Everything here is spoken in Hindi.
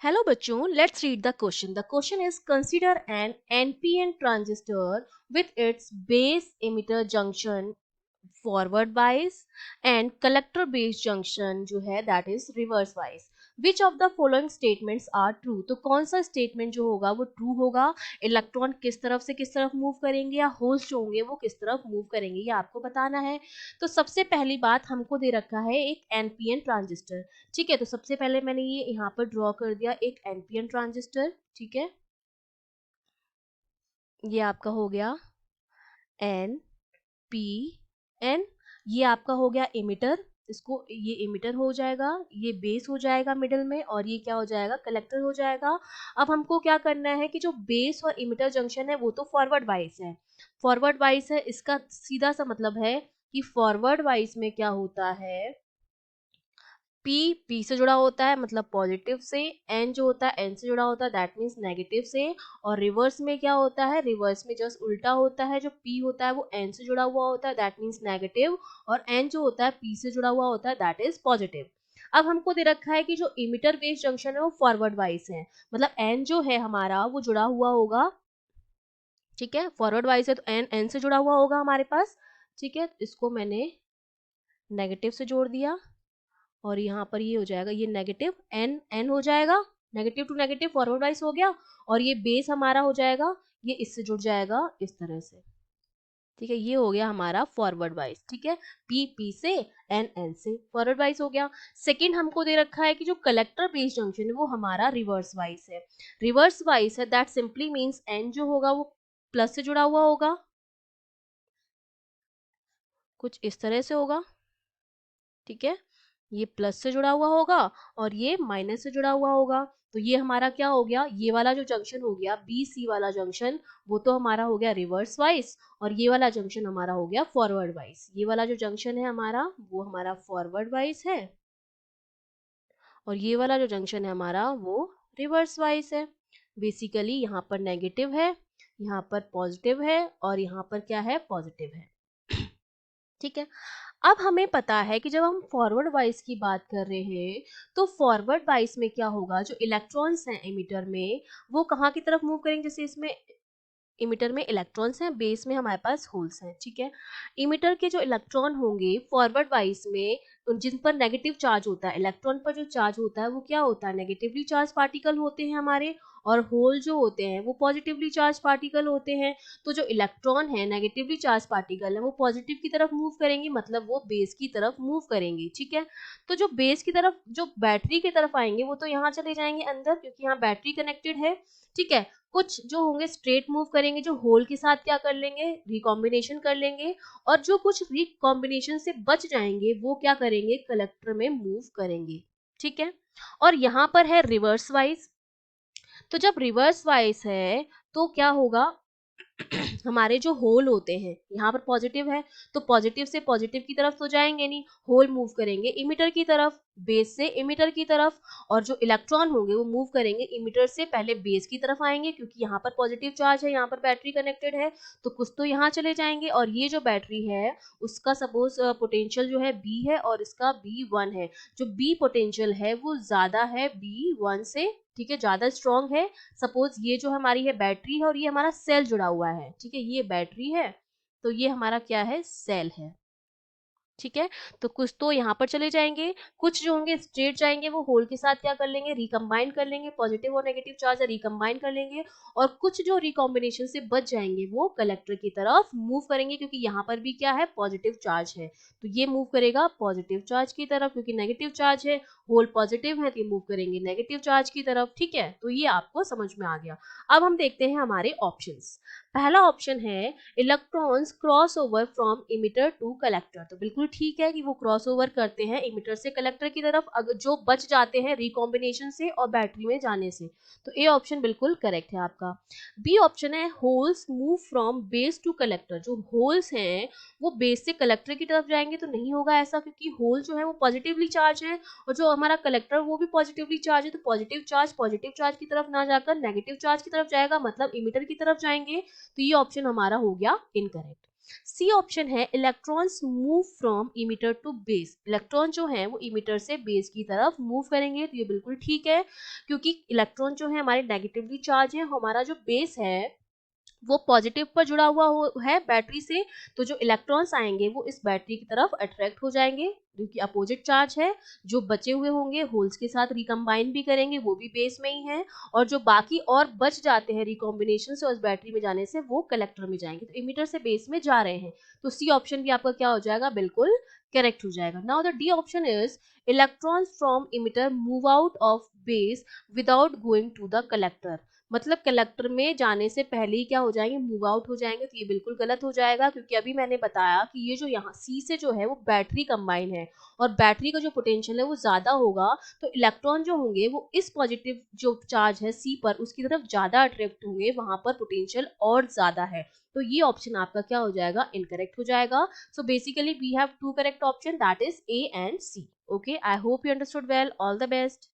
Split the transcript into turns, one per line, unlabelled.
Hello bachon, let's read the question. The question is consider an NPN transistor with its base emitter junction forward bias and collector base junction जो है that is reverse bias. Which of the following statements are true? तो कौन सा statement जो होगा वो true होगा, इलेक्ट्रॉन किस तरफ मूव करेंगे या होल्स जो होंगे वो किस तरफ मूव करेंगे, ये आपको बताना है। तो सबसे पहली बात हमको दे रखा है एक एनपीएन ट्रांजिस्टर। ठीक है, तो सबसे पहले मैंने ये यहाँ पर ड्रॉ कर दिया एक एनपीएन ट्रांजिस्टर। ठीक है, ये आपका हो गया एन पी एन, ये आपका हो गया इमिटर, इसको ये इमिटर हो जाएगा, ये बेस हो जाएगा मिडिल में, और ये क्या हो जाएगा कलेक्टर हो जाएगा। अब हमको क्या करना है कि जो बेस और इमिटर जंक्शन है वो तो फॉरवर्ड वाइस है, फॉरवर्ड वाइस है, इसका सीधा सा मतलब है कि फॉरवर्ड वाइस में क्या होता है, पी से जुड़ा होता है मतलब पॉजिटिव से, एन जो होता है एन से जुड़ा होता है दैट मीन्स नेगेटिव से, और रिवर्स में क्या होता है, रिवर्स में जस्ट उल्टा होता है, जो पी होता है वो एन से जुड़ा हुआ होता है दैट मीन्स नेगेटिव, और एन जो होता है पी से जुड़ा हुआ होता है दैट इज पॉजिटिव। अब हमको दे रखा है कि जो इमिटर बेस जंक्शन है वो फॉरवर्ड वाइस है, मतलब एन जो है हमारा वो जुड़ा हुआ होगा। ठीक है, फॉरवर्ड वाइस है तो एन एन से जुड़ा हुआ होगा हमारे पास। ठीक है, इसको मैंने नेगेटिव से जोड़ दिया, और यहाँ पर ये हो जाएगा, ये नेगेटिव एन एन हो जाएगा, negative to negative forward wise हो गया, और ये बेस हमारा हो जाएगा, ये इससे जुड़ जाएगा इस तरह से। ठीक है, ये हो गया हमारा फॉरवर्ड वाइज। ठीक है, पी पी से एन एन से फॉरवर्ड वाइज हो गया। सेकंड हमको दे रखा है कि जो कलेक्टर बेस जंक्शन है वो हमारा रिवर्स वाइज है, रिवर्स वाइज है दैट सिंपली मीन्स एन जो होगा वो प्लस से जुड़ा हुआ होगा, कुछ इस तरह से होगा। ठीक है, ये प्लस से जुड़ा हुआ होगा और ये माइनस से जुड़ा हुआ होगा, तो ये हमारा क्या हो गया, ये वाला जो जंक्शन हो गया बी सी वाला जंक्शन वो तो हमारा हो गया रिवर्स वाइज, और ये वाला जंक्शन हमारा हो गया फॉरवर्ड वाइज। ये वाला जो जंक्शन है हमारा वो हमारा फॉरवर्ड वाइज है, और ये वाला जो जंक्शन है हमारा वो रिवर्स वाइज है। बेसिकली यहाँ पर नेगेटिव है, यहाँ पर पॉजिटिव है, और यहाँ पर क्या है पॉजिटिव है। ठीक है, अब हमें पता है कि जब हम फॉरवर्ड वाइज की बात कर रहे हैं तो फॉरवर्ड वाइज में क्या होगा, जो इलेक्ट्रॉन्स हैं एमिटर में वो कहाँ की तरफ मूव करेंगे, जैसे इसमें इमिटर में इलेक्ट्रॉन्स हैं, बेस में हमारे पास होल्स हैं। ठीक है, इमिटर के जो इलेक्ट्रॉन होंगे फॉरवर्ड वाइज में जिन पर नेगेटिव चार्ज होता है, इलेक्ट्रॉन पर जो चार्ज होता है वो क्या होता है, नेगेटिवली चार्ज पार्टिकल होते हैं हमारे, और होल जो होते हैं वो पॉजिटिवली चार्ज पार्टिकल होते हैं। तो जो इलेक्ट्रॉन है नेगेटिवली चार्ज पार्टिकल है वो पॉजिटिव की तरफ मूव करेंगे, मतलब वो बेस की तरफ मूव करेंगे। ठीक है, तो जो बेस की तरफ जो बैटरी की तरफ आएंगे वो तो यहाँ चले जाएंगे अंदर क्योंकि यहाँ बैटरी कनेक्टेड है। ठीक है, कुछ जो होंगे स्ट्रेट मूव करेंगे, जो होल के साथ क्या कर लेंगे रिकॉम्बिनेशन कर लेंगे, और जो कुछ रिकॉम्बिनेशन से बच जाएंगे वो क्या करेंगे कलेक्टर में मूव करेंगे। ठीक है, और यहाँ पर है रिवर्स वाइज, तो जब रिवर्स वाइज है तो क्या होगा, हमारे जो होल होते हैं यहाँ पर पॉजिटिव है तो पॉजिटिव से पॉजिटिव की तरफ तो जाएंगे नहीं, होल मूव करेंगे इमिटर की तरफ, बेस से इमिटर की तरफ, और जो इलेक्ट्रॉन होंगे वो मूव करेंगे इमिटर से पहले बेस की तरफ आएंगे क्योंकि यहाँ पर पॉजिटिव चार्ज है, यहाँ पर बैटरी कनेक्टेड है तो कुछ तो यहाँ चले जाएंगे, और ये जो बैटरी है उसका सपोज पोटेंशियल जो है बी है और इसका बी1 है, जो बी पोटेंशियल है वो ज्यादा है बी1 से। ठीक है, ज्यादा स्ट्रॉन्ग है। सपोज ये जो हमारी है बैटरी है और ये हमारा सेल जुड़ा हुआ है। ठीक है, ये बैटरी है तो ये हमारा क्या है सेल है। ठीक है, तो कुछ तो यहाँ पर चले जाएंगे, कुछ जो होंगे स्ट्रेट जाएंगे, वो होल के साथ क्या कर लेंगे रिकम्बाइन कर लेंगे, पॉजिटिव और नेगेटिव चार्ज रिकम्बाइन कर लेंगे, और कुछ जो रिकॉम्बिनेशन से बच जाएंगे वो कलेक्टर की तरफ मूव करेंगे क्योंकि यहाँ पर भी क्या है पॉजिटिव चार्ज है, तो ये मूव करेगा पॉजिटिव चार्ज की तरफ, क्योंकि नेगेटिव चार्ज है होल पॉजिटिव है तो ये मूव करेंगे नेगेटिव चार्ज की तरफ। ठीक है, तो ये आपको समझ में आ गया। अब हम देखते हैं हमारे ऑप्शंस। पहला ऑप्शन है electrons cross over from emitter to collector, तो बिल्कुल ठीक है कि वो क्रॉस ओवर करते हैं इमिटर से कलेक्टर की तरफ, अगर जो बच जाते हैं रिकॉम्बिनेशन से और बैटरी में जाने से, तो ए ऑप्शन बिल्कुल करेक्ट है आपका। बी ऑप्शन है holes move from base to collector, जो होल्स हैं वो बेस से कलेक्टर की तरफ जाएंगे तो नहीं होगा ऐसा, क्योंकि होल जो है वो पॉजिटिवली चार्ज है और जो हमारा कलेक्टर वो भी पॉजिटिवली चार्ज है, तो पॉजिटिव चार्ज की तरफ ना जाकर नेगेटिव चार्ज की तरफ जाएगा, मतलब इमिटर की तरफ जाएंगे, तो ये ऑप्शन हमारा हो गया इनकरेक्ट। सी ऑप्शन है electrons move from emitter to base, electron जो है वो इमिटर से बेस की तरफ मूव करेंगे, तो ये बिल्कुल ठीक है, क्योंकि इलेक्ट्रॉन जो है हमारे नेगेटिवली चार्ज है, हमारा जो बेस है वो पॉजिटिव पर जुड़ा हुआ है बैटरी से, तो जो इलेक्ट्रॉन्स आएंगे वो इस बैटरी की तरफ अट्रैक्ट हो जाएंगे, क्योंकि अपोजिट चार्ज है। जो बचे हुए होंगे होल्स के साथ रिकम्बाइन भी करेंगे, वो भी बेस में ही है, और जो बाकी और बच जाते हैं रिकॉम्बिनेशन से उस बैटरी में जाने से, वो कलेक्टर में जाएंगे, तो इमिटर से बेस में जा रहे हैं, तो सी ऑप्शन भी आपका क्या हो जाएगा, बिल्कुल करेक्ट हो जाएगा। Now the D option is electrons from emitter move out of base without going to the collector, मतलब कलेक्टर में जाने से पहले ही क्या हो जाएंगे, मूव आउट हो जाएंगे, तो ये बिल्कुल गलत हो जाएगा, क्योंकि अभी मैंने बताया कि ये जो यहाँ सी से जो है वो बैटरी कंबाइन है, और बैटरी का जो पोटेंशियल है वो ज्यादा होगा, तो इलेक्ट्रॉन जो होंगे वो इस पॉजिटिव जो चार्ज है सी पर उसकी तरफ ज्यादा अट्रैक्ट होंगे, वहां पर पोटेंशियल और ज्यादा है, तो ये ऑप्शन आपका क्या हो जाएगा, इनकरेक्ट हो जाएगा। So basically we have two correct option, that is A and C. Okay, I hope you understood well, all the best.